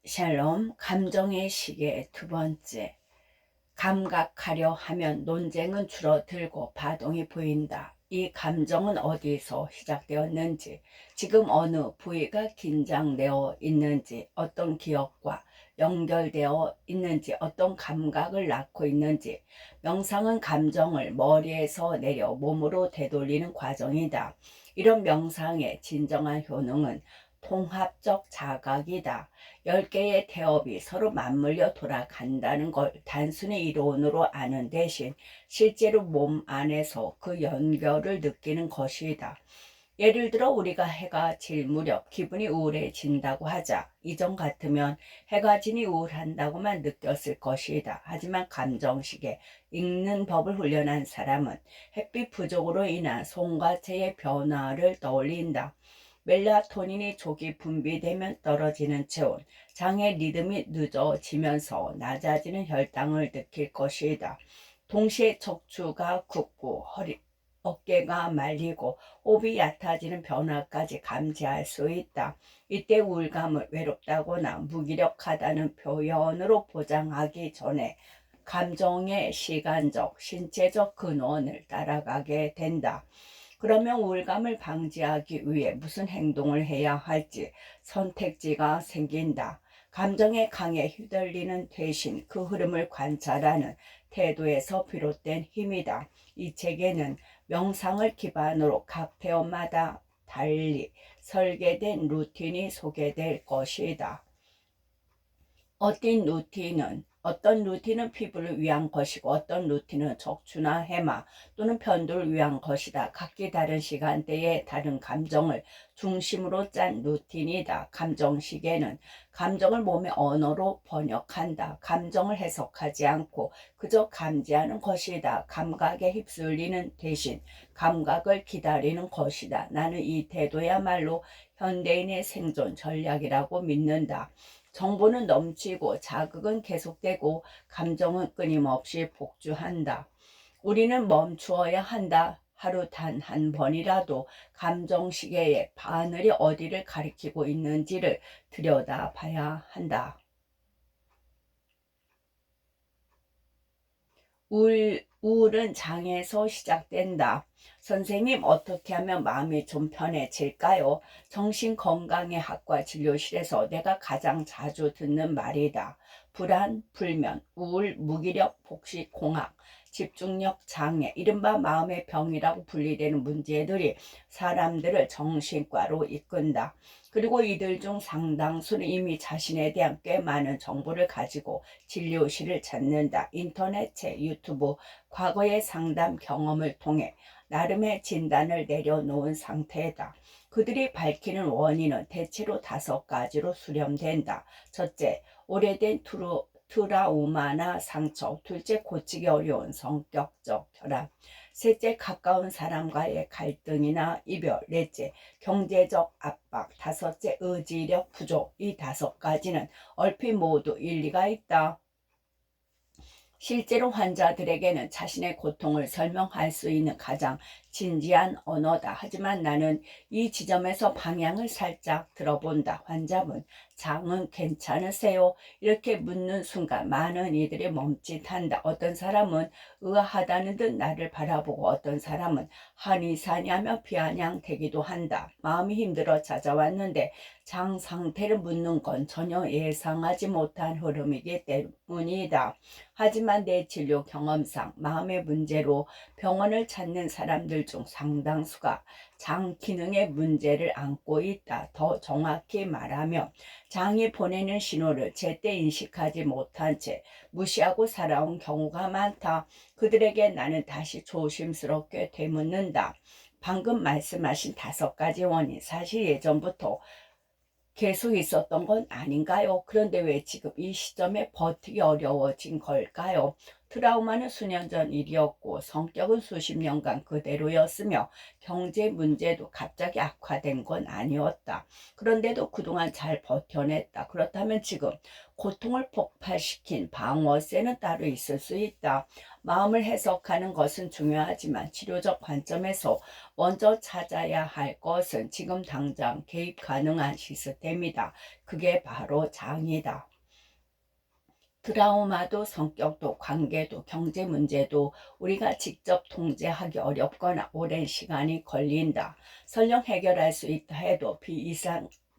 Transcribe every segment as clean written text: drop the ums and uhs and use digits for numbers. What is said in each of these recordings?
샬롬, 감정의 시계 두 번째. 감각하려 하면 논쟁은 줄어들고 반동이 보인다. 이 감정은 어디서 시작되었는지, 지금 어느 부위가 긴장되어 있는지, 어떤 기억과 연결되어 있는지, 어떤 감각을 낳고 있는지. 명상은 감정을 머리에서 내려 몸으로 되돌리는 과정이다. 이런 명상의 진정한 효능은 통합적 자각이다. 10개의 태엽이 서로 맞물려 돌아간다는 걸 단순히 이론으로 아는 대신 실제로 몸 안에서 그 연결을 느끼는 것이다. 예를 들어 우리가 해가 질 무렵 기분이 우울해진다고 하자. 이전 같으면 해가 지니 우울한다고만 느꼈을 것이다. 하지만 감정식에 읽는 법을 훈련한 사람은 햇빛 부족으로 인한 손과 체의 변화를 떠올린다. 멜라토닌이 조기 분비되면 떨어지는 체온, 장의 리듬이 늦어지면서 낮아지는 혈당을 느낄 것이다. 동시에 척추가 굳고 어깨가 말리고 호흡이 얕아지는 변화까지 감지할 수 있다. 이때 우울감을 외롭다거나 무기력하다는 표현으로 보장하기 전에 감정의 시간적, 신체적 근원을 따라가게 된다. 그러면 우울감을 방지하기 위해 무슨 행동을 해야 할지 선택지가 생긴다. 감정의 강에 휘둘리는 대신 그 흐름을 관찰하는 태도에서 비롯된 힘이다. 이 책에는 명상을 기반으로 각 태업마다 달리 설계된 루틴이 소개될 것이다. 어떤 루틴은 피부를 위한 것이고 어떤 루틴은 척추나 해마 또는 편도를 위한 것이다. 각기 다른 시간대에 다른 감정을 중심으로 짠 루틴이다. 감정시계는 감정을 몸의 언어로 번역한다. 감정을 해석하지 않고 그저 감지하는 것이다. 감각에 휩쓸리는 대신 감각을 기다리는 것이다. 나는 이 태도야말로 현대인의 생존 전략이라고 믿는다. 정보는 넘치고 자극은 계속되고 감정은 끊임없이 복주한다. 우리는 멈추어야 한다. 하루 단 한 번이라도 감정시계의 바늘이 어디를 가리키고 있는지를 들여다봐야 한다. 우울은 장에서 시작된다. 선생님, 어떻게 하면 마음이 좀 편해질까요? 정신건강의학과 진료실에서 내가 가장 자주 듣는 말이다. 불안, 불면, 우울, 무기력, 폭식, 공황, 집중력 장애, 이른바 마음의 병이라고 분리되는 문제들이 사람들을 정신과로 이끈다. 그리고 이들 중 상당수는 이미 자신에 대한 꽤 많은 정보를 가지고 진료실을 찾는다. 인터넷, 책, 유튜브, 과거의 상담 경험을 통해 나름의 진단을 내려놓은 상태다. 그들이 밝히는 원인은 대체로 5가지로 수렴된다. 첫째, 오래된 트라우마나 상처. 둘째, 고치기 어려운 성격적 결함. 셋째, 가까운 사람과의 갈등이나 이별. 넷째, 경제적 압박. 다섯째, 의지력 부족. 이 5가지는 얼핏 모두 일리가 있다. 실제로 환자들에게는 자신의 고통을 설명할 수 있는 가장 진지한 언어다. 하지만 나는 이 지점에서 방향을 살짝 들어본다. 환자분, 장은 괜찮으세요? 이렇게 묻는 순간 많은 이들이 멈칫한다. 어떤 사람은 의아하다는 듯 나를 바라보고 어떤 사람은 한이 사냐며 비아냥대기도 한다. 마음이 힘들어 찾아왔는데 장 상태를 묻는 건 전혀 예상하지 못한 흐름이기 때문이다. 하지만 내 진료 경험상 마음의 문제로 병원을 찾는 사람들 중 상당수가 장 기능의 문제를 안고 있다. 더 정확히 말하면 장이 보내는 신호를 제때 인식하지 못한 채 무시하고 살아온 경우가 많다. 그들에게 나는 다시 조심스럽게 되묻는다. 방금 말씀하신 5가지 원인, 사실 예전부터 계속 있었던 건 아닌가요? 그런데 왜 지금 이 시점에 버티기 어려워진 걸까요? 트라우마는 수년 전 일이었고 성격은 수십 년간 그대로였으며 경제 문제도 갑자기 악화된 건 아니었다. 그런데도 그동안 잘 버텨냈다. 그렇다면 지금 고통을 폭발시킨 방어쇠는 따로 있을 수 있다. 마음을 해석하는 것은 중요하지만 치료적 관점에서 먼저 찾아야 할 것은 지금 당장 개입 가능한 시스템이다. 그게 바로 장이다. 트라우마도 성격도 관계도 경제 문제도 우리가 직접 통제하기 어렵거나 오랜 시간이 걸린다. 설령 해결할 수 있다 해도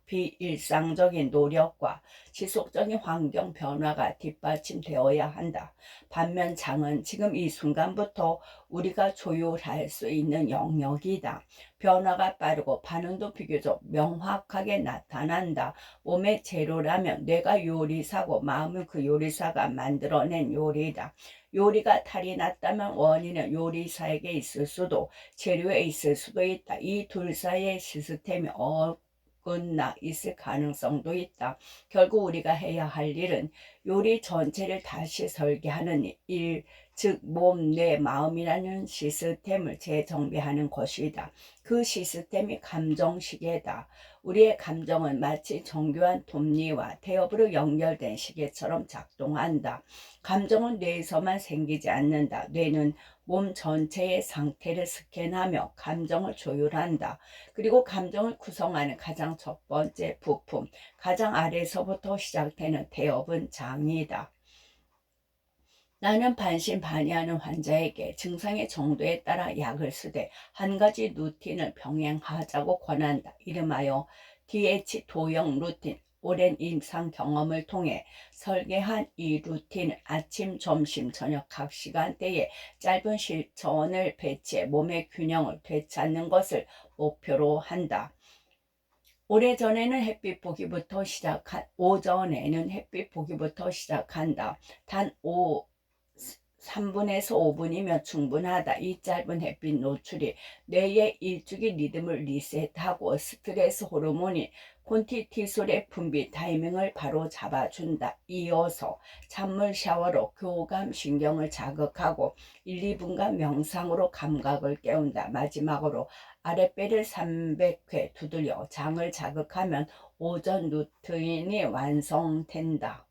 비일상적인 노력과 지속적인 환경 변화가 뒷받침되어야 한다. 반면 장은 지금 이 순간부터 우리가 조율할 수 있는 영역이다. 변화가 빠르고 반응도 비교적 명확하게 나타난다. 몸의 재료라면 뇌가 요리사고 마음은 그 요리사가 만들어낸 요리다. 요리가 탈이 났다면 원인은 요리사에게 있을 수도 재료에 있을 수도 있다. 이 둘 사이의 시스템이 어긋나 있을 가능성도 있다. 결국 우리가 해야 할 일은 요리 전체를 다시 설계하는 일, 즉 몸, 뇌, 마음이라는 시스템을 재정비하는 것이다. 그 시스템이 감정시계다. 우리의 감정은 마치 정교한 톱니와 태엽으로 연결된 시계처럼 작동한다. 감정은 뇌에서만 생기지 않는다. 뇌는 몸 전체의 상태를 스캔하며 감정을 조율한다. 그리고 감정을 구성하는 가장 첫 번째 부품, 가장 아래서부터 시작되는 태엽은 장이다. 나는 반신반의하는 환자에게 증상의 정도에 따라 약을 쓰되 한 가지 루틴을 병행하자고 권한다. 이름하여 DH 도형 루틴. 오랜 임상 경험을 통해 설계한 이 루틴은 아침, 점심, 저녁 각 시간대에 짧은 실천을 배치해 몸의 균형을 되찾는 것을 목표로 한다. 오전에는 햇빛 보기부터 시작한다. 단 3분에서 5분이면 충분하다. 이 짧은 햇빛 노출이 뇌의 일주기 리듬을 리셋하고 스트레스 호르몬인 콘티티솔의 분비 타이밍을 바로 잡아준다. 이어서 찬물 샤워로 교감 신경을 자극하고 1, 2분간 명상으로 감각을 깨운다. 마지막으로 아랫배를 300회 두들려 장을 자극하면 오전 루틴이 완성된다.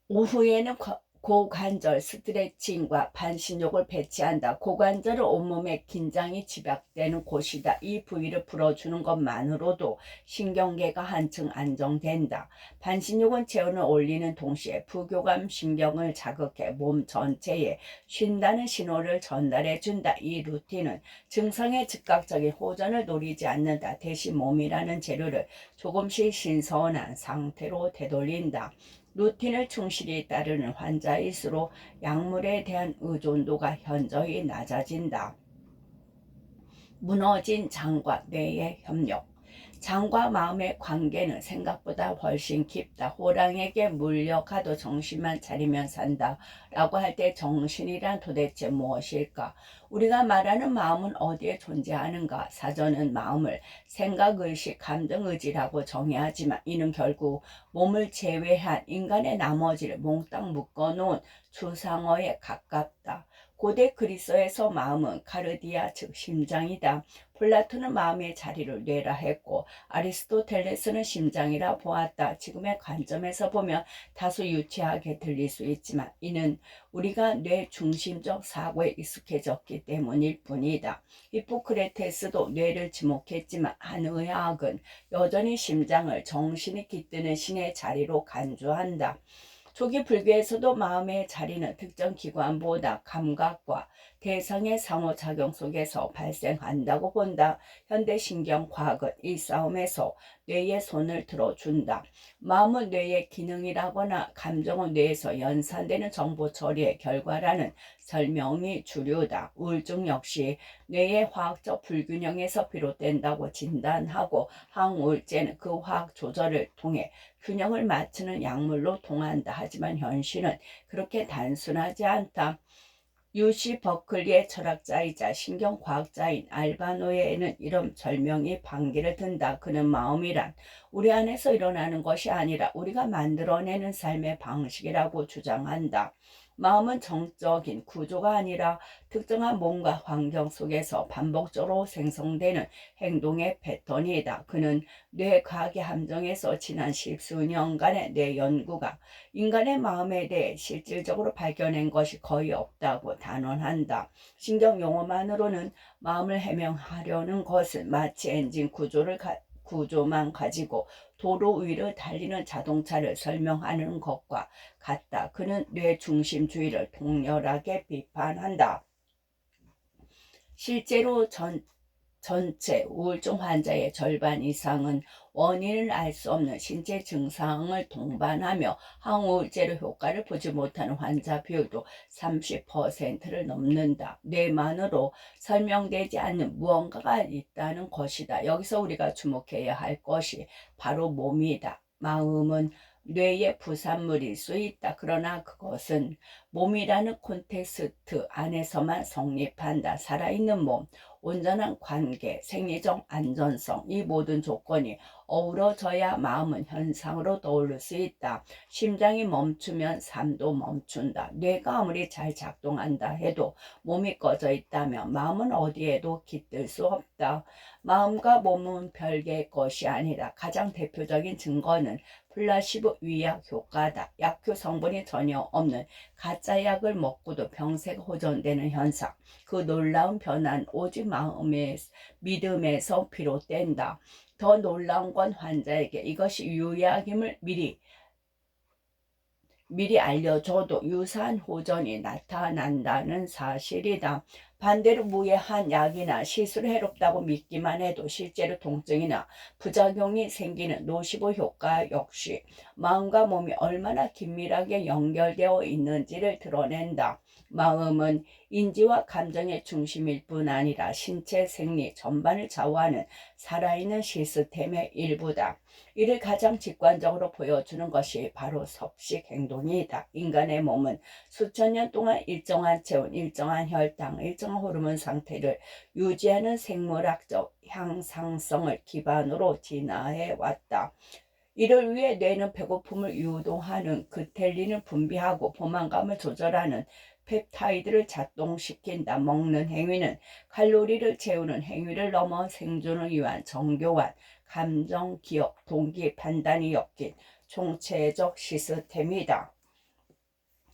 오후에는 고관절 스트레칭과 반신욕을 배치한다. 고관절은 온몸에 긴장이 집약되는 곳이다. 이 부위를 풀어주는 것만으로도 신경계가 한층 안정된다. 반신욕은 체온을 올리는 동시에 부교감 신경을 자극해 몸 전체에 쉰다는 신호를 전달해준다. 이 루틴은 증상의 즉각적인 호전을 노리지 않는다. 대신 몸이라는 재료를 조금씩 신선한 상태로 되돌린다. 루틴을 충실히 따르는 환자일수록 약물에 대한 의존도가 현저히 낮아진다. 무너진 장과 뇌의 협력. 장과 마음의 관계는 생각보다 훨씬 깊다. 호랑이에게 물려가도 정신만 차리면 산다 라고 할 때 정신이란 도대체 무엇일까? 우리가 말하는 마음은 어디에 존재하는가? 사전은 마음을 생각, 의식, 감정, 의지라고 정의하지만 이는 결국 몸을 제외한 인간의 나머지를 몽땅 묶어놓은 추상어에 가깝다. 고대 그리스에서 마음은 카르디아 즉 심장이다. 플라톤은 마음의 자리를 뇌라 했고 아리스토텔레스는 심장이라 보았다. 지금의 관점에서 보면 다소 유치하게 들릴 수 있지만 이는 우리가 뇌 중심적 사고에 익숙해졌기 때문일 뿐이다. 히포크라테스도 뇌를 지목했지만 한의학은 여전히 심장을 정신이 깃드는 신의 자리로 간주한다. 초기 불교에서도 마음의 자리는 특정 기관보다 감각과 대상의 상호작용 속에서 발생한다고 본다. 현대 신경과학은 이 싸움에서 뇌의 손을 들어준다. 마음은 뇌의 기능이라거나 감정은 뇌에서 연산되는 정보 처리의 결과라는 설명이 주류다. 우울증 역시 뇌의 화학적 불균형에서 비롯된다고 진단하고 항우울제는 그 화학 조절을 통해 균형을 맞추는 약물로 통한다. 하지만 현실은 그렇게 단순하지 않다. UC 버클리의 철학자이자 신경과학자인 알바노에는 이런 절명이 반기를 든다. 그는 마음이란 우리 안에서 일어나는 것이 아니라 우리가 만들어내는 삶의 방식이라고 주장한다. 마음은 정적인 구조가 아니라 특정한 몸과 환경 속에서 반복적으로 생성되는 행동의 패턴이다. 그는 뇌과학의 함정에서 지난 십수년간의 뇌 연구가 인간의 마음에 대해 실질적으로 발견한 것이 거의 없다고 단언한다. 신경 용어만으로는 마음을 해명하려는 것은 마치 엔진 구조만 가지고 도로 위를 달리는 자동차를 설명하는 것과 같다. 그는 뇌 중심주의를 통렬하게 비판한다. 실제로 전체 우울증 환자의 절반 이상은 원인을 알 수 없는 신체 증상을 동반하며 항우울제로 효과를 보지 못하는 환자 비율도 30%를 넘는다. 뇌만으로 설명되지 않는 무언가가 있다는 것이다. 여기서 우리가 주목해야 할 것이 바로 몸이다. 마음은 뇌의 부산물일 수 있다. 그러나 그것은 몸이라는 콘텍스트 안에서만 성립한다. 살아있는 몸, 온전한 관계, 생리적 안전성, 이 모든 조건이 어우러져야 마음은 현상으로 떠오를 수 있다. 심장이 멈추면 삶도 멈춘다. 뇌가 아무리 잘 작동한다 해도 몸이 꺼져 있다면 마음은 어디에도 깃들 수 없다. 마음과 몸은 별개의 것이 아니라 가장 대표적인 증거는 플라시보 위약 효과다. 약효 성분이 전혀 없는 가짜 약을 먹고도 병세가 호전되는 현상. 그 놀라운 변화는 오직 마음의 믿음에서 비롯된다. 더 놀라운 건 환자에게 이것이 유약임을 미리 알려줘도 유사한 호전이 나타난다는 사실이다. 반대로 무해한 약이나 시술이 해롭다고 믿기만 해도 실제로 통증이나 부작용이 생기는 노시보 효과 역시 마음과 몸이 얼마나 긴밀하게 연결되어 있는지를 드러낸다. 마음은 인지와 감정의 중심일 뿐 아니라 신체 생리 전반을 좌우하는 살아있는 시스템의 일부다. 이를 가장 직관적으로 보여주는 것이 바로 섭식 행동이다. 인간의 몸은 수천 년 동안 일정한 체온, 일정한 혈당, 일정한 호르몬 상태를 유지하는 생물학적 향상성을 기반으로 진화해 왔다. 이를 위해 뇌는 배고픔을 유도하는 그텔린을 분비하고 포만감을 조절하는 펩타이드를 작동시킨다. 먹는 행위는 칼로리를 채우는 행위를 넘어 생존을 위한 정교한 감정, 기억, 동기, 판단이 엮인 총체적 시스템이다.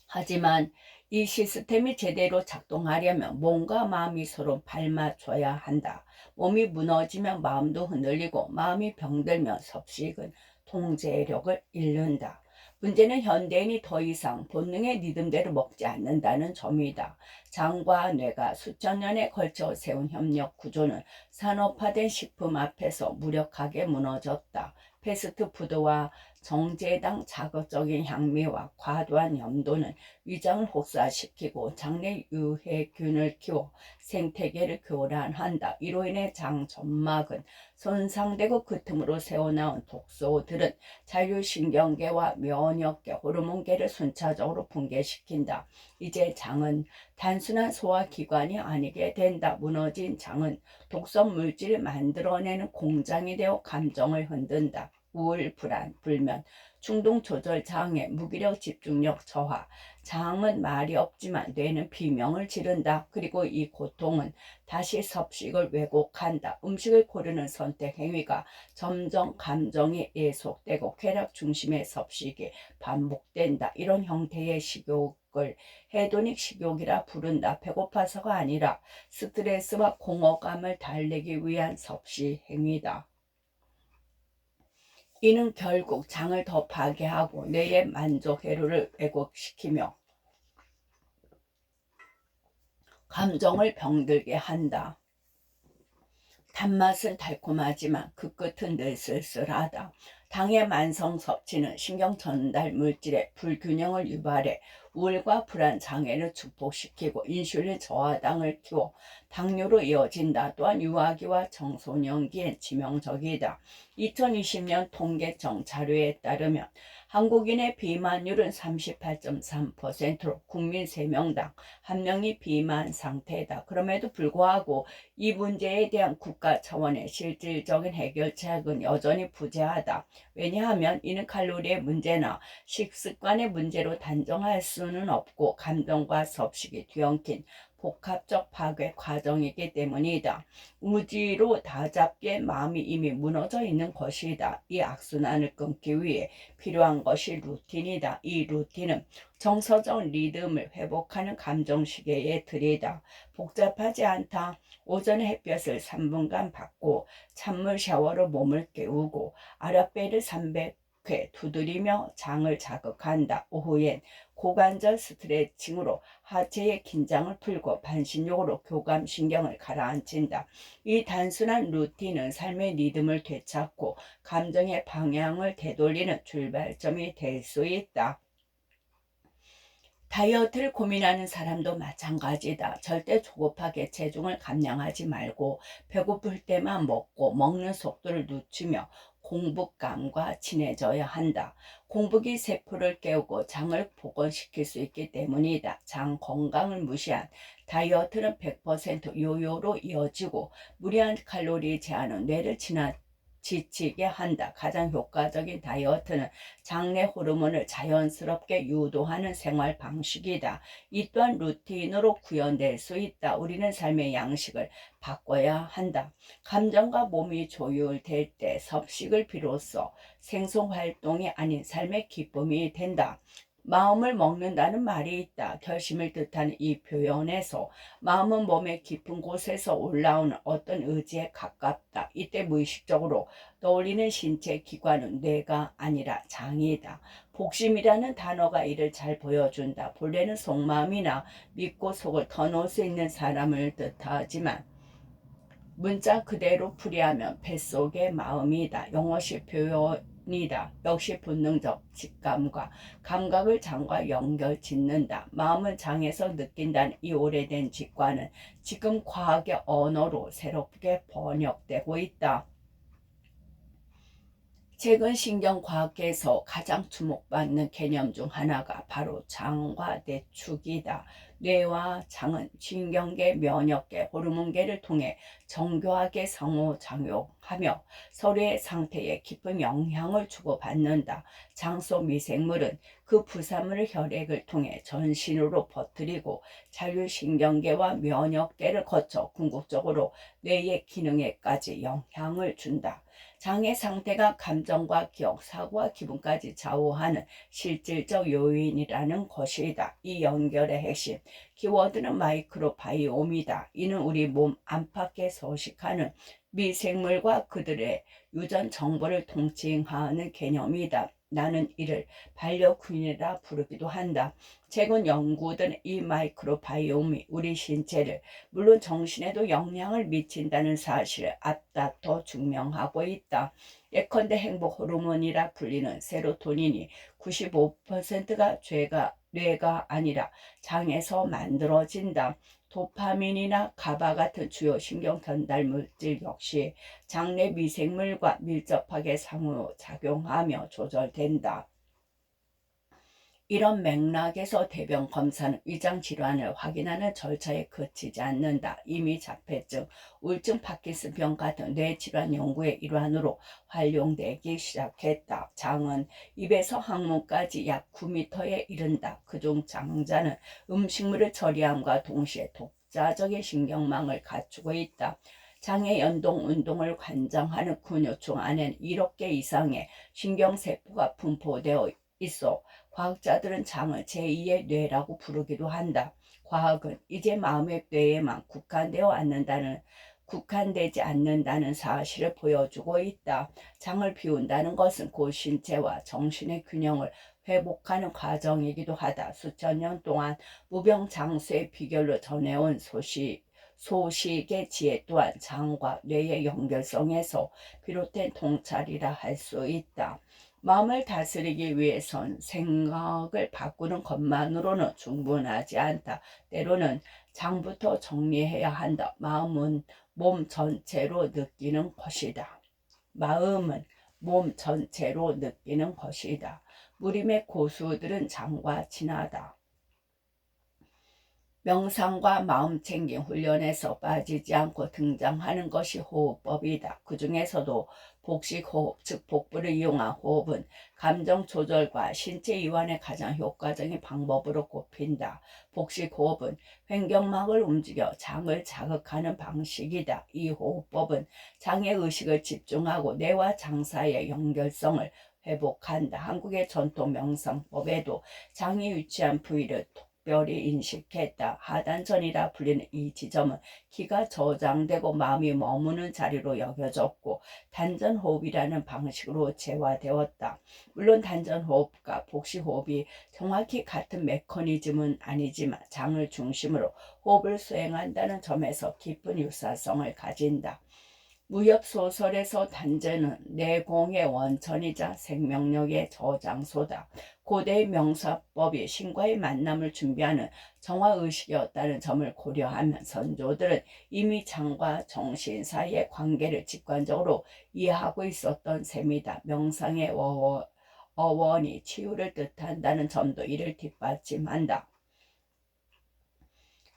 하지만 이 시스템이 제대로 작동하려면 몸과 마음이 서로 발맞춰야 한다. 몸이 무너지면 마음도 흔들리고 마음이 병들면 섭식은 통제력을 잃는다. 문제는 현대인이 더 이상 본능의 리듬대로 먹지 않는다는 점이다. 장과 뇌가 수천 년에 걸쳐 세운 협력 구조는 산업화된 식품 앞에서 무력하게 무너졌다. 패스트푸드와 정제당 자극적인 향미와 과도한 염도는 위장을 혹사시키고 장내 유해균을 키워 생태계를 교란한다. 이로 인해 장 점막은 손상되고 그 틈으로 새어나온 독소들은 자율신경계와 면역계, 호르몬계를 순차적으로 붕괴시킨다. 이제 장은 단순한 소화기관이 아니게 된다. 무너진 장은 독성 물질을 만들어내는 공장이 되어 감정을 흔든다. 우울, 불안, 불면, 충동 조절 장애, 무기력 집중력 저하. 장은 말이 없지만 뇌는 비명을 지른다. 그리고 이 고통은 다시 섭식을 왜곡한다. 음식을 고르는 선택 행위가 점점 감정이 예속되고 쾌락 중심의 섭식이 반복된다. 이런 형태의 식욕을 헤도닉 식욕이라 부른다. 배고파서가 아니라 스트레스와 공허감을 달래기 위한 섭식 행위다. 이는 결국 장을 더 파괴하고 뇌의 만족 회로를 왜곡시키며 감정을 병들게 한다. 단맛은 달콤하지만 그 끝은 늘 쓸쓸하다. 당의 만성 섭취는 신경 전달 물질의 불균형을 유발해 우울과 불안 장애를 증폭시키고 인슐린 저하당을 키워 당뇨로 이어진다. 또한 유아기와 청소년기엔 치명적이다. 2020년 통계청 자료에 따르면 한국인의 비만율은 38.3%로 국민 3명당 1명이 비만 상태다. 그럼에도 불구하고 이 문제에 대한 국가 차원의 실질적인 해결책은 여전히 부재하다. 왜냐하면 이는 칼로리의 문제나 식습관의 문제로 단정할 수는 없고 감정과 섭식이 뒤엉킨 복합적 파괴 과정이기 때문이다. 무지로 다잡기에 마음이 이미 무너져 있는 것이다. 이 악순환을 끊기 위해 필요한 것이 루틴이다. 이 루틴은 정서적 리듬을 회복하는 감정시계의 틀이다. 복잡하지 않다. 오전에 햇볕을 3분간 받고 찬물 샤워로 몸을 깨우고 아랫배를 300회 두드리며 장을 자극한다. 오후엔 고관절 스트레칭으로 하체의 긴장을 풀고 반신욕으로 교감신경을 가라앉힌다. 이 단순한 루틴은 삶의 리듬을 되찾고 감정의 방향을 되돌리는 출발점이 될 수 있다. 다이어트를 고민하는 사람도 마찬가지다. 절대 조급하게 체중을 감량하지 말고 배고플 때만 먹고 먹는 속도를 늦추며 공복감과 친해져야 한다. 공복이 세포를 깨우고 장을 복원시킬 수 있기 때문이다. 장 건강을 무시한 다이어트는 100% 요요로 이어지고 무리한 칼로리 제한은 뇌를 지치게 한다. 가장 효과적인 다이어트는 장내 호르몬을 자연스럽게 유도하는 생활 방식이다. 이 또한 루틴으로 구현될 수 있다. 우리는 삶의 양식을 바꿔야 한다. 감정과 몸이 조율될 때 섭식을 비로소 생송 활동이 아닌 삶의 기쁨이 된다. 마음을 먹는다는 말이 있다. 결심을 뜻하는 이 표현에서 마음은 몸의 깊은 곳에서 올라오는 어떤 의지에 가깝다. 이때 무의식적으로 떠올리는 신체 기관은 뇌가 아니라 장이다. 복심이라는 단어가 이를 잘 보여준다. 본래는 속마음이나 믿고 속을 터놓을 수 있는 사람을 뜻하지만 문자 그대로 풀이하면 뱃속의 마음이다. 영어식 표현이다. 역시 본능적 직감과 감각을 장과 연결 짓는다. 마음은 장에서 느낀다는 이 오래된 직관은 지금 과학의 언어로 새롭게 번역되고 있다. 최근 신경과학계에서 가장 주목받는 개념 중 하나가 바로 장과 내축이다. 뇌와 장은 신경계, 면역계, 호르몬계를 통해 정교하게 상호작용하며 서로의 상태에 깊은 영향을 주고받는다. 장 속 미생물은 그 부산물을 혈액을 통해 전신으로 퍼뜨리고 자율신경계와 면역계를 거쳐 궁극적으로 뇌의 기능에까지 영향을 준다. 장의 상태가 감정과 기억, 사고와 기분까지 좌우하는 실질적 요인이라는 것이다. 이 연결의 핵심 키워드는 마이크로바이옴이다. 이는 우리 몸 안팎에 서식하는 미생물과 그들의 유전 정보를 통칭하는 개념이다. 나는 이를 반려균이라 부르기도 한다. 최근 연구들은 이 마이크로바이옴이 우리 신체를 물론 정신에도 영향을 미친다는 사실을 앞다퉈 증명하고 있다. 예컨대 행복 호르몬이라 불리는 세로토닌이 95%가 뇌가 아니라 장에서 만들어진다. 도파민이나 가바 같은 주요 신경 전달 물질 역시 장내 미생물과 밀접하게 상호작용하며 조절된다. 이런 맥락에서 대변 검사는 위장 질환을 확인하는 절차에 그치지 않는다. 이미 자폐증, 우울증, 파킨슨병 같은 뇌질환 연구의 일환으로 활용되기 시작했다. 장은 입에서 항문까지 약 9m에 이른다. 그중 장자는 음식물을 처리함과 동시에 독자적인 신경망을 갖추고 있다. 장의 연동 운동을 관장하는 근육층 안에는 1억 개 이상의 신경세포가 분포되어 있어 과학자들은 장을 제2의 뇌라고 부르기도 한다. 과학은 이제 마음의 뇌에만 국한되지 않는다는 사실을 보여주고 있다. 장을 비운다는 것은 곧 신체와 정신의 균형을 회복하는 과정이기도 하다. 수천 년 동안 무병장수의 비결로 전해온 소식의 지혜 또한 장과 뇌의 연결성에서 비롯된 통찰이라 할 수 있다. 마음을 다스리기 위해선 생각을 바꾸는 것만으로는 충분하지 않다. 때로는 장부터 정리해야 한다. 마음은 몸 전체로 느끼는 것이다. 마음은 몸 전체로 느끼는 것이다. 무림의 고수들은 장과 친하다. 명상과 마음챙김 훈련에서 빠지지 않고 등장하는 것이 호흡법이다. 그 중에서도 복식호흡, 즉 복부를 이용한 호흡은 감정 조절과 신체 이완에 가장 효과적인 방법으로 꼽힌다. 복식호흡은 횡격막을 움직여 장을 자극하는 방식이다. 이 호흡법은 장의 의식을 집중하고 뇌와 장 사이의 연결성을 회복한다. 한국의 전통 명상법에도 장이 위치한 부위를 특별히 인식했다. 하단전이라 불리는 이 지점은 기가 저장되고 마음이 머무는 자리로 여겨졌고 단전호흡이라는 방식으로 재화되었다. 물론 단전호흡과 복식호흡이 정확히 같은 메커니즘은 아니지만 장을 중심으로 호흡을 수행한다는 점에서 깊은 유사성을 가진다. 무협소설에서 단전은 내공의 원천이자 생명력의 저장소다. 고대의 명사법이 신과의 만남을 준비하는 정화의식이었다는 점을 고려하면 선조들은 이미 장과 정신 사이의 관계를 직관적으로 이해하고 있었던 셈이다. 명상의 어원이 치유를 뜻한다는 점도 이를 뒷받침한다.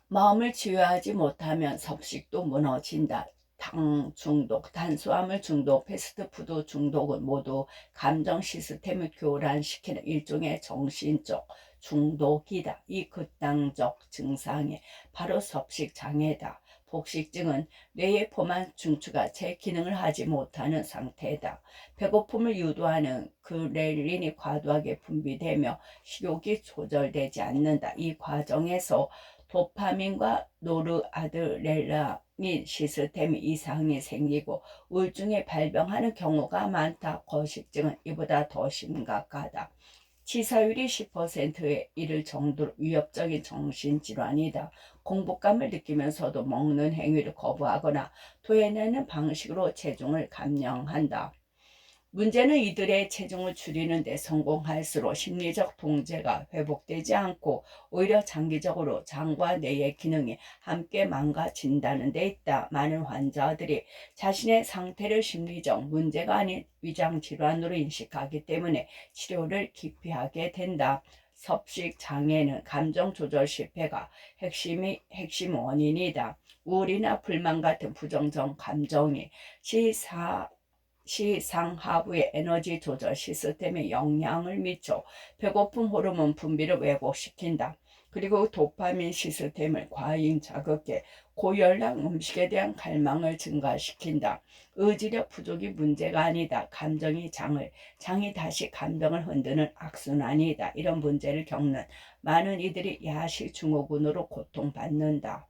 마음을 치유하지 못하면 섭식도 무너진다. 당 중독, 탄수화물 중독, 패스트푸드 중독은 모두 감정 시스템을 교란시키는 일종의 정신적 중독이다. 이 극단적 증상이 바로 섭식 장애다. 복식증은 뇌의 포만 중추가 제 기능을 하지 못하는 상태다. 배고픔을 유도하는 그렐린이 과도하게 분비되며 식욕이 조절되지 않는다. 이 과정에서 도파민과 노르아드레날린 시스템 이상이 생기고 우울증에 발병하는 경우가 많다. 거식증은 이보다 더 심각하다. 치사율이 10%에 이를 정도로 위협적인 정신질환이다. 공복감을 느끼면서도 먹는 행위를 거부하거나 토해내는 방식으로 체중을 감량한다. 문제는 이들의 체중을 줄이는 데 성공할수록 심리적 통제가 회복되지 않고 오히려 장기적으로 장과 뇌의 기능이 함께 망가진다는 데 있다. 많은 환자들이 자신의 상태를 심리적 문제가 아닌 위장질환으로 인식하기 때문에 치료를 기피하게 된다. 섭식 장애는 감정 조절 실패가 핵심 원인이다. 우울이나 불만 같은 부정적 감정이 시상하부의 에너지 조절 시스템에 영향을 미쳐 배고픔 호르몬 분비를 왜곡시킨다. 그리고 도파민 시스템을 과잉 자극해 고열량 음식에 대한 갈망을 증가시킨다. 의지력 부족이 문제가 아니다. 감정이 장이 다시 감정을 흔드는 악순환이다. 이런 문제를 겪는 많은 이들이 야식 증후군으로 고통받는다.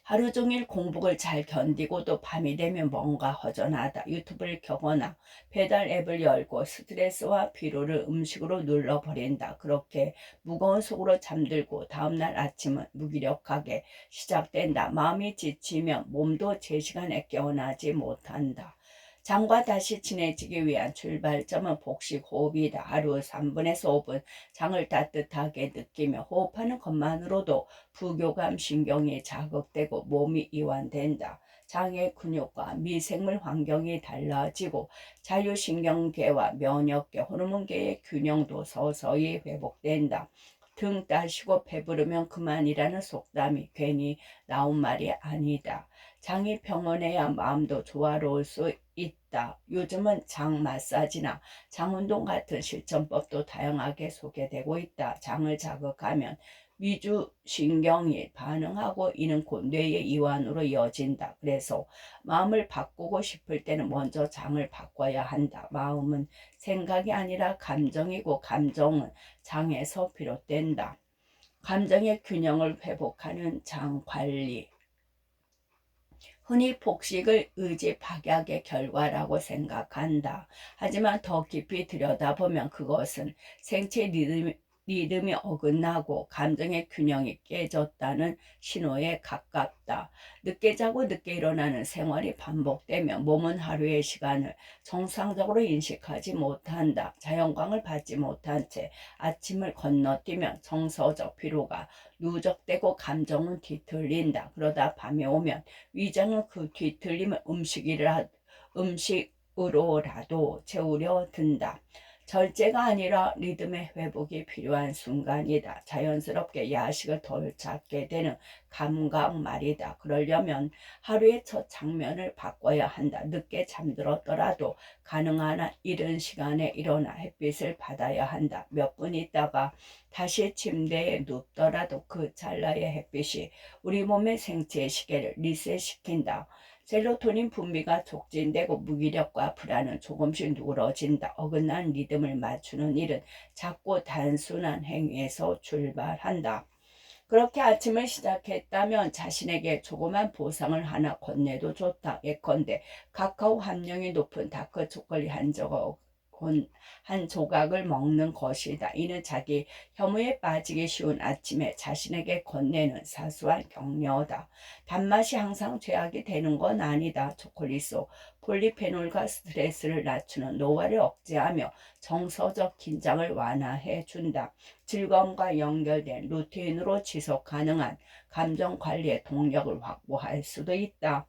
하루 종일 공복을 잘 견디고도 밤이 되면 뭔가 허전하다. 유튜브를 켜거나 배달 앱을 열고 스트레스와 피로를 음식으로 눌러버린다. 그렇게 무거운 속으로 잠들고 다음날 아침은 무기력하게 시작된다. 마음이 지치면 몸도 제 시간에 깨어나지 못한다. 장과 다시 친해지기 위한 출발점은 복식 호흡이다. 하루 3분에서 5분 장을 따뜻하게 느끼며 호흡하는 것만으로도 부교감 신경이 자극되고 몸이 이완된다. 장의 근육과 미생물 환경이 달라지고 자율신경계와 면역계, 호르몬계의 균형도 서서히 회복된다. 등 따시고 배부르면 그만이라는 속담이 괜히 나온 말이 아니다. 장이 평온해야 마음도 조화로울 수 있다. 요즘은 장 마사지나 장운동 같은 실천법도 다양하게 소개되고 있다. 장을 자극하면 미주신경이 반응하고 이는 곧 뇌의 이완으로 이어진다. 그래서 마음을 바꾸고 싶을 때는 먼저 장을 바꿔야 한다. 마음은 생각이 아니라 감정이고 감정은 장에서 비롯된다. 감정의 균형을 회복하는 장 관리. 흔히 폭식을 의지 박약의 결과라고 생각한다. 하지만 더 깊이 들여다보면 그것은 생체 리듬이 어긋나고 감정의 균형이 깨졌다는 신호에 가깝다. 늦게 자고 늦게 일어나는 생활이 반복되며 몸은 하루의 시간을 정상적으로 인식하지 못한다. 자연광을 받지 못한 채 아침을 건너뛰면 정서적 피로가 누적되고 감정은 뒤틀린다. 그러다 밤이 오면 위장은 그 뒤틀림을 음식으로라도 채우려 든다. 절제가 아니라 리듬의 회복이 필요한 순간이다. 자연스럽게 야식을 덜 찾게 되는 감각 말이다. 그러려면 하루의 첫 장면을 바꿔야 한다. 늦게 잠들었더라도 가능한 한 이른 시간에 일어나 햇빛을 받아야 한다. 몇 분 있다가 다시 침대에 눕더라도 그 찰나의 햇빛이 우리 몸의 생체 시계를 리셋시킨다. 셀로토닌 분비가 촉진되고 무기력과 불안은 조금씩 누그러진다. 어긋난 리듬을 맞추는 일은 작고 단순한 행위에서 출발한다. 그렇게 아침을 시작했다면 자신에게 조그만 보상을 하나 건네도 좋다. 예컨대 카카오 함량이 높은 다크 초콜릿 한 조각을 먹는 것이다. 이는 자기 혐오에 빠지기 쉬운 아침에 자신에게 건네는 사소한 격려다. 단맛이 항상 죄악이 되는 건 아니다. 초콜릿 속 폴리페놀과 스트레스를 낮추는 노화를 억제하며 정서적 긴장을 완화해 준다. 즐거움과 연결된 루틴으로 지속 가능한 감정 관리의 동력을 확보할 수도 있다.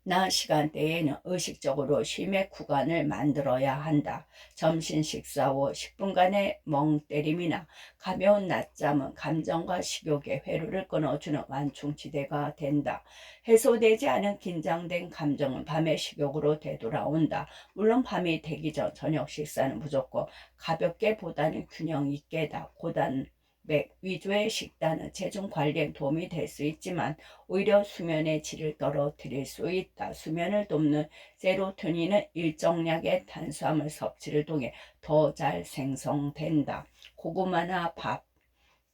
낮 시간대에는 의식적으로 쉼의 구간을 만들어야 한다. 점심 식사 후 10분간의 멍 때림이나 가벼운 낮잠은 감정과 식욕의 회로를 끊어주는 완충지대가 된다. 해소되지 않은 긴장된 감정은 밤의 식욕으로 되돌아온다. 물론 밤이 되기 전 저녁 식사는 무조건 가볍게 보다는 균형 있게다. 고단백 위주의 식단은 체중 관리에 도움이 될 수 있지만 오히려 수면의 질을 떨어뜨릴 수 있다. 수면을 돕는 세로토닌은 일정량의 탄수화물 섭취를 통해 더 잘 생성된다. 고구마나 밥,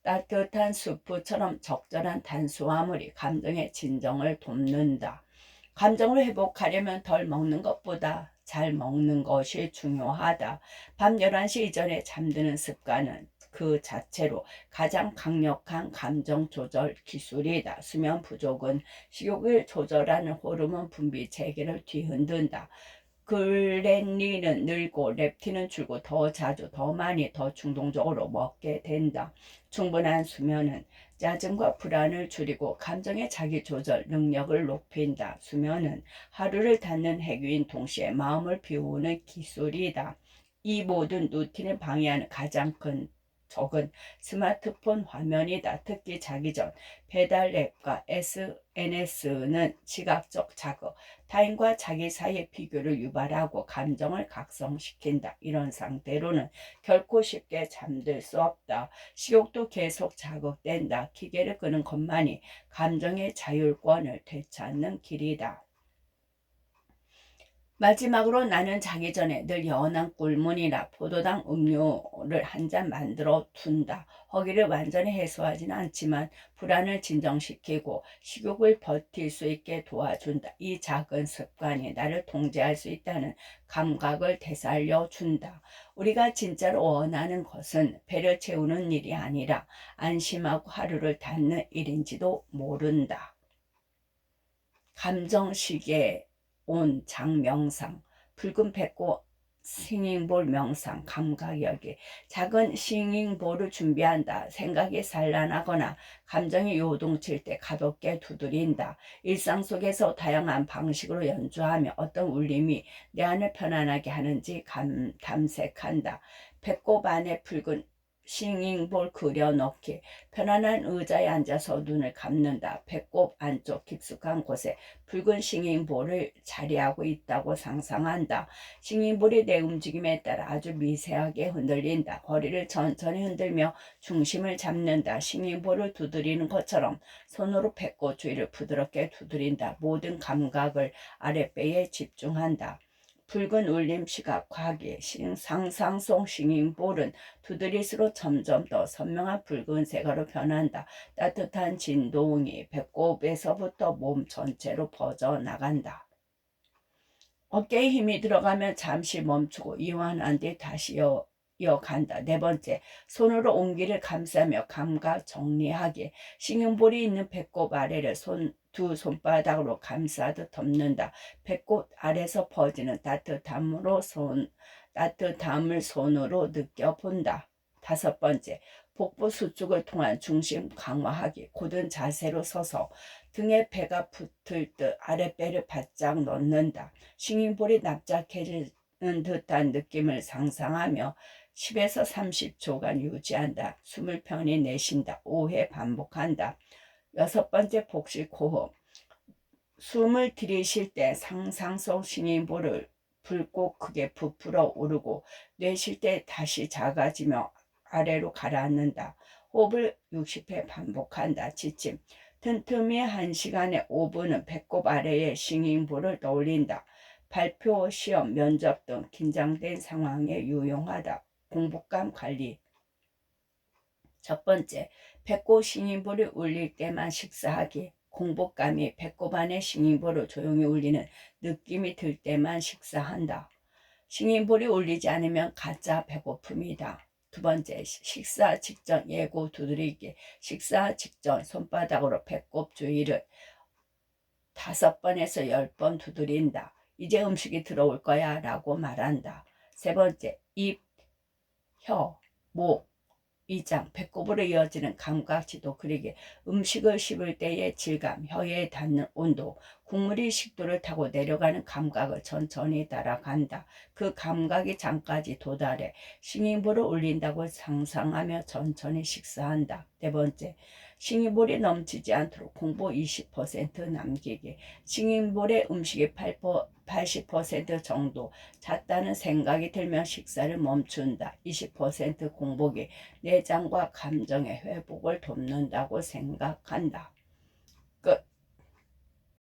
따뜻한 수프처럼 적절한 탄수화물이 감정의 진정을 돕는다. 감정을 회복하려면 덜 먹는 것보다 잘 먹는 것이 중요하다. 밤 11시 이전에 잠드는 습관은 그 자체로 가장 강력한 감정 조절 기술이다. 수면 부족은 식욕을 조절하는 호르몬 분비 체계를 뒤흔든다. 글렌린은 늘고 렙틴은 줄고 더 자주 더 많이 더 충동적으로 먹게 된다. 충분한 수면은 짜증과 불안을 줄이고 감정의 자기조절 능력을 높인다. 수면은 하루를 닫는 해규인 동시에 마음을 비우는 기술이다. 이 모든 루틴을 방해하는 가장 큰 적은 스마트폰 화면이다. 특히 자기 전 배달 앱과 SNS는 시각적 자극, 타인과 자기 사이의 비교를 유발하고 감정을 각성시킨다. 이런 상태로는 결코 쉽게 잠들 수 없다. 식욕도 계속 자극된다. 기계를 끄는 것만이 감정의 자율권을 되찾는 길이다. 마지막으로 나는 자기 전에 늘 연한 꿀물이나 포도당 음료를 한 잔 만들어 둔다. 허기를 완전히 해소하지는 않지만 불안을 진정시키고 식욕을 버틸 수 있게 도와준다. 이 작은 습관이 나를 통제할 수 있다는 감각을 되살려 준다. 우리가 진짜로 원하는 것은 배를 채우는 일이 아니라 안심하고 하루를 닫는 일인지도 모른다. 감정시계 온 장명상, 붉은 배꼽 싱잉볼 명상, 감각여기. 작은 싱잉볼을 준비한다. 생각이 산란하거나 감정이 요동칠 때 가볍게 두드린다. 일상 속에서 다양한 방식으로 연주하며 어떤 울림이 내 안을 편안하게 하는지 탐색한다. 배꼽 안에 붉은 싱잉볼 그려넣기. 편안한 의자에 앉아서 눈을 감는다. 배꼽 안쪽 깊숙한 곳에 붉은 싱잉볼을 자리하고 있다고 상상한다. 싱잉볼이 내 움직임에 따라 아주 미세하게 흔들린다. 허리를 천천히 흔들며 중심을 잡는다. 싱잉볼을 두드리는 것처럼 손으로 배꼽 주위를 부드럽게 두드린다. 모든 감각을 아랫배에 집중한다. 붉은 울림 시각 과기 상상 속 싱잉볼은 두드릴수록 점점 더 선명한 붉은색으로 변한다. 따뜻한 진동이 배꼽에서부터 몸 전체로 퍼져나간다. 어깨에 힘이 들어가면 잠시 멈추고 이완한 뒤 다시 이어간다. 네 번째, 손으로 온기를 감싸며 감각 정리하기. 식용볼이 있는 배꼽 아래를 두 손바닥으로 감싸듯 덮는다. 배꼽 아래서 퍼지는 따뜻함을 손으로 느껴본다. 다섯 번째, 복부 수축을 통한 중심 강화하기. 곧은 자세로 서서 등에 배가 붙을 듯 아랫배를 바짝 넣는다. 식용볼이 납작해지는 듯한 느낌을 상상하며 10에서 30초간 유지한다. 숨을 편히 내쉰다. 5회 반복한다. 여섯 번째, 복식 호흡. 숨을 들이쉴 때 상상 속 식용볼을 붉고 크게 부풀어 오르고 내쉴 때 다시 작아지며 아래로 가라앉는다. 호흡을 60회 반복한다. 지침. 틈틈이 1시간에 5분은 배꼽 아래에 식용볼을 떠올린다. 발표, 시험, 면접 등 긴장된 상황에 유용하다. 공복감 관리. 첫 번째, 배꼽 식용볼이 울릴 때만 식사하기. 공복감이 배꼽 안에 식용볼을 조용히 울리는 느낌이 들 때만 식사한다. 식용볼이 울리지 않으면 가짜 배고픔이다. 두 번째, 식사 직전 예고 두드리기. 식사 직전 손바닥으로 배꼽 주위를 5번에서 10번 두드린다. 이제 음식이 들어올 거야 라고 말한다. 세 번째, 입, 혀, 목, 위장, 배꼽으로 이어지는 감각지도 그리기. 음식을 씹을 때의 질감, 혀에 닿는 온도, 국물이 식도를 타고 내려가는 감각을 천천히 따라간다. 그 감각이 장까지 도달해 식용볼을 올린다고 상상하며 천천히 식사한다. 네 번째, 식용볼이 넘치지 않도록 공복 20% 남기기. 식용볼에 음식이 80% 정도 찼다는 생각이 들면 식사를 멈춘다. 20% 공복이 내장과 감정의 회복을 돕는다고 생각한다. 끝.